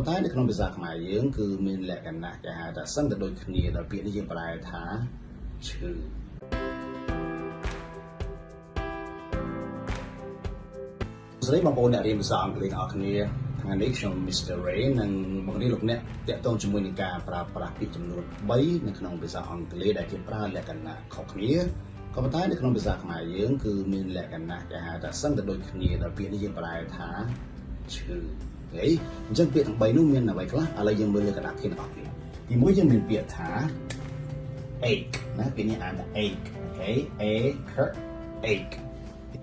តែនៅក្នុងភាសាខ្មែរយើងគឺមានលក្ខណៈគេហៅថាសឹងតែដូចគ្នាដល់ពាក្យនេះយើងប្រែថាឈឺសួស្តីបងប្អូនអ្នករៀនភាសាអង់គ្លេសទាំងអស់គ្នាថ្ងៃនេះខ្ញុំ Mr. Ray នឹងបង្រៀនលោកអ្នកទាក់ទងជាមួយនឹងការប្រើប្រាស់ពាក្យចំនួន3នៅក្នុងភាសាអង់គ្លេសដែលគេប្រើលក្ខណៈខុសគ្នាក៏ប៉ុន្តែនៅក្នុងភាសាខ្មែរយើងគឺមានលក្ខណៈគេហៅថាសឹងតែដូចគ្នាដល់ពាក្យនេះយើងប្រែថាឈឺអញ្ចឹងពាក្យទាំង3នោះមានអ្វីខ្លះឥឡូវយើងមើលលើกระดาษធានរបស់គ្នាទី1យើងមានពាក្យថា ache ណាពាក្យនេះអានថា ache អូខេ ache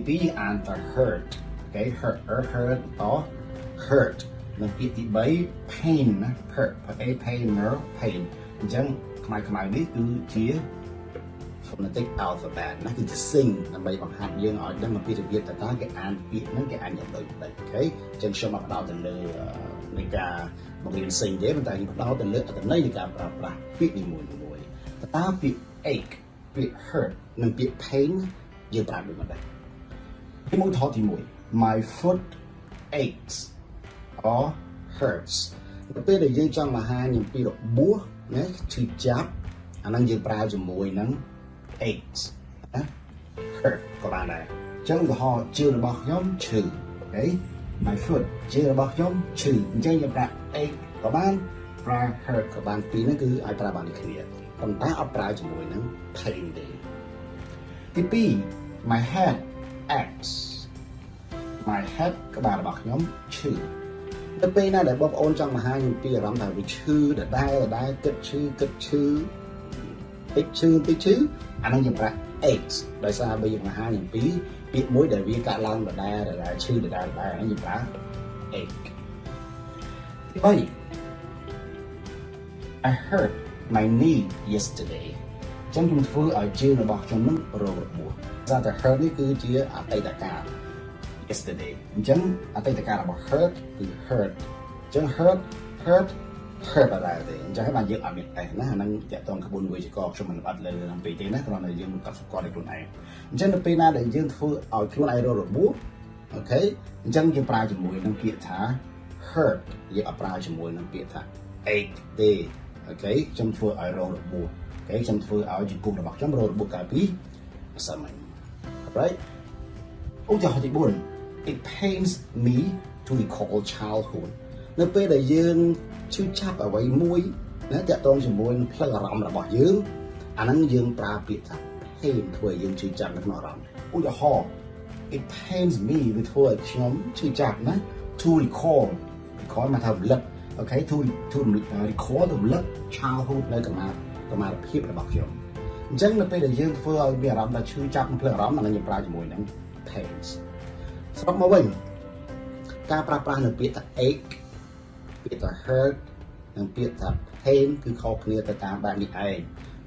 ទី2យើងអានថា hurt អូខេ hurt ត hurt និងពាក្យទី3 pain ណា pain អញ្ចឹងខ្មៅនេះគឺជា phonetic alphabet ណាគឺជា sing ដើម្បីបង្ហាត់យើងឲ្យដឹងអំពីរបៀបតើគេអានពាក្យហ្នឹងគេអានយ៉ាងដូចម្ដេចអូខេអញ្ចឹងខ្ញុំមកផ្ដោតទៅលើនៃការបង្រៀន sing ទេប៉ុន្តែខ្ញុំផ្ដោតទៅលើអត្ថន័យនៃការប្រើប្រាស់ពាក្យនីមួយៗតើពាក្យ ache ពាក្យ hurt និងពាក្យ pain យើងប្រើដូចម្ដេចទី1ថតទី1 my foot aches or hurts ទៅពេលដែលយើងចង់បង្ហាញអំពីរបួសណាឈឺចាប់អាហ្នឹងយើងប្រើជាមួយនឹង aches ណា hurt ក៏បានដែរអញ្ចឹងឧទាហរណ៍ជើងរបស់ខ្ញុំឈឺអូខេ my foot ជើងរបស់ខ្ញុំឈឺអញ្ចឹងយើងប្រើ ache ក៏បានប្រើ hurt ក៏បានពីរហ្នឹងគឺអាចប្រើបានដូចគ្នាប៉ុន្តែអត់ប្រើជាមួយនឹង pain ទេទី2 my head aches my head ក្បាលរបស់ខ្ញុំឈឺទៅពេលណាដែលបងប្អូនចង់បង្ហាញអំពីអារម្មណ៍ថាវាឈឺដដែលគិតឈឺតិចឈឺអានឹងយើងប្រើ aches ដោយសារបើយើងបង្ហាញអំពីពាក្យមួយដែលវាកាត់ឡើងដដែលឈឺដដែលអានឹងយើងប្រើ ache ទី3 I hurt my knee yesterday ចឹងខ្ញុំធ្វើឲ្យជើងរបស់ខ្ញុំនឹងរងរបួសសារតែ hurt នេះគឺជាអតីតកាល yesterday អញ្ចឹងអតីតកាលរបស់ hurt គឺ hurt អញ្ចឹង hurt អត់ដែរទេអញ្ចឹងហើយបានយើងអត់មាន s ណាអាហ្នឹងតាក់ទងក្បួនវិជ្ជាករខ្ញុំមិនបាត់លើនឹងពេកទេណាគ្រាន់តែយើងកត់សម្គាល់ឲ្យខ្លួនឯងអញ្ចឹងនៅពេលណាដែលយើងធ្វើឲ្យខ្លួនឯងរងរបួសអូខេអញ្ចឹងយើងប្រើជាមួយនឹងពាក្យថា hurt យើងអត់ប្រើជាមួយនឹងពាក្យថា ache ទេអូខេខ្ញុំធ្វើឲ្យរងរបួសអូខេខ្ញុំធ្វើឲ្យជង្គង់របស់ខ្ញុំរងរបួសកាលពីម្សិលមិញ right ឧទាហរណ៍ទី4 it pains me to recall childhood នៅពេលដែលយើងឈឺចាប់អ្វីមួយណាតាក់ទងជាមួយនឹងផ្លូវអារម្មណ៍របស់យើងអាហ្នឹងយើងប្រើពាក្យថា pain ធ្វើឲ្យយើងឈឺចាប់នៅក្នុងអារម្មណ៍ឧទាហរណ៍ it pains me វាធ្វើឲ្យខ្ញុំឈឺចាប់ណា to recall មកថារំលឹកអូខេ to recall រំលឹក childhood នៅកម្មាភាពរបស់ខ្ញុំអញ្ចឹងនៅពេលដែលយើងធ្វើឲ្យមានអារម្មណ៍ថាឈឺចាប់ក្នុងផ្លូវអារម្មណ៍អាហ្នឹងយើងប្រើជាមួយនឹង pains ស្រុកមកវិញការប្រើប្រាស់នៅពាក្យថា ache ពាក្យថា hurt និងពាក្យថា pain គឺខុសគ្នាទៅតាមបែបនេះឯង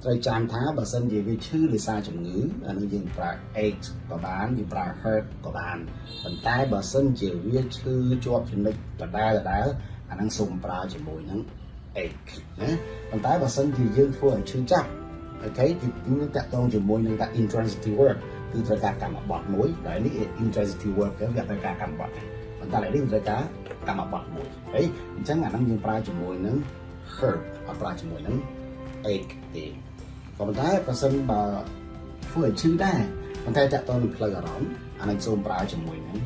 ត្រូវចាំថាបើសិនជាវាឈឺដោយសារជំងឺអានឹងយើងប្រើ ache ក៏បានយើងប្រើ hurt ក៏បានប៉ុន្តែបើសិនជាវាឈឺជាប់ចំណុចដដែលអានឹងសូមប្រើជាមួយនឹង ache ណាប៉ុន្តែបើសិនជាយើងធ្វើឲ្យឈឺចាប់អូខេគឺតាក់ទងជាមួយនឹង intransitive word គឺត្រូវការកម្មបត្តិមួយដែលនេះ intransitive word គឺវាត្រូវការកម្មបត្តិប៉ុន្តែនេះត្រូវការកម្មបត្តិមួយហីអញ្ចឹងអាហ្នឹងយើងប្រើជាមួយនឹង hurt អត់ប្រើជាមួយនឹង ache ទេក៏ប៉ុន្តែបើសិនបើធ្វើឲ្យឈឺដែរប៉ុន្តែតាក់ទងនឹងផ្លូវអារម្មណ៍អាហ្នឹងសូមប្រើជាមួយនឹង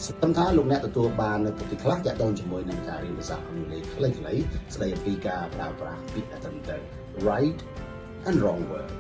សង្ឃឹមថាលោកអ្នកទទួលបាននៅពីខ្លះតាក់ទងជាមួយនឹងការរៀនភាសាអង់គ្លេសខ្លីៗស្ដីអំពីការប្រើប្រាស់ពាក្យ right and wrong word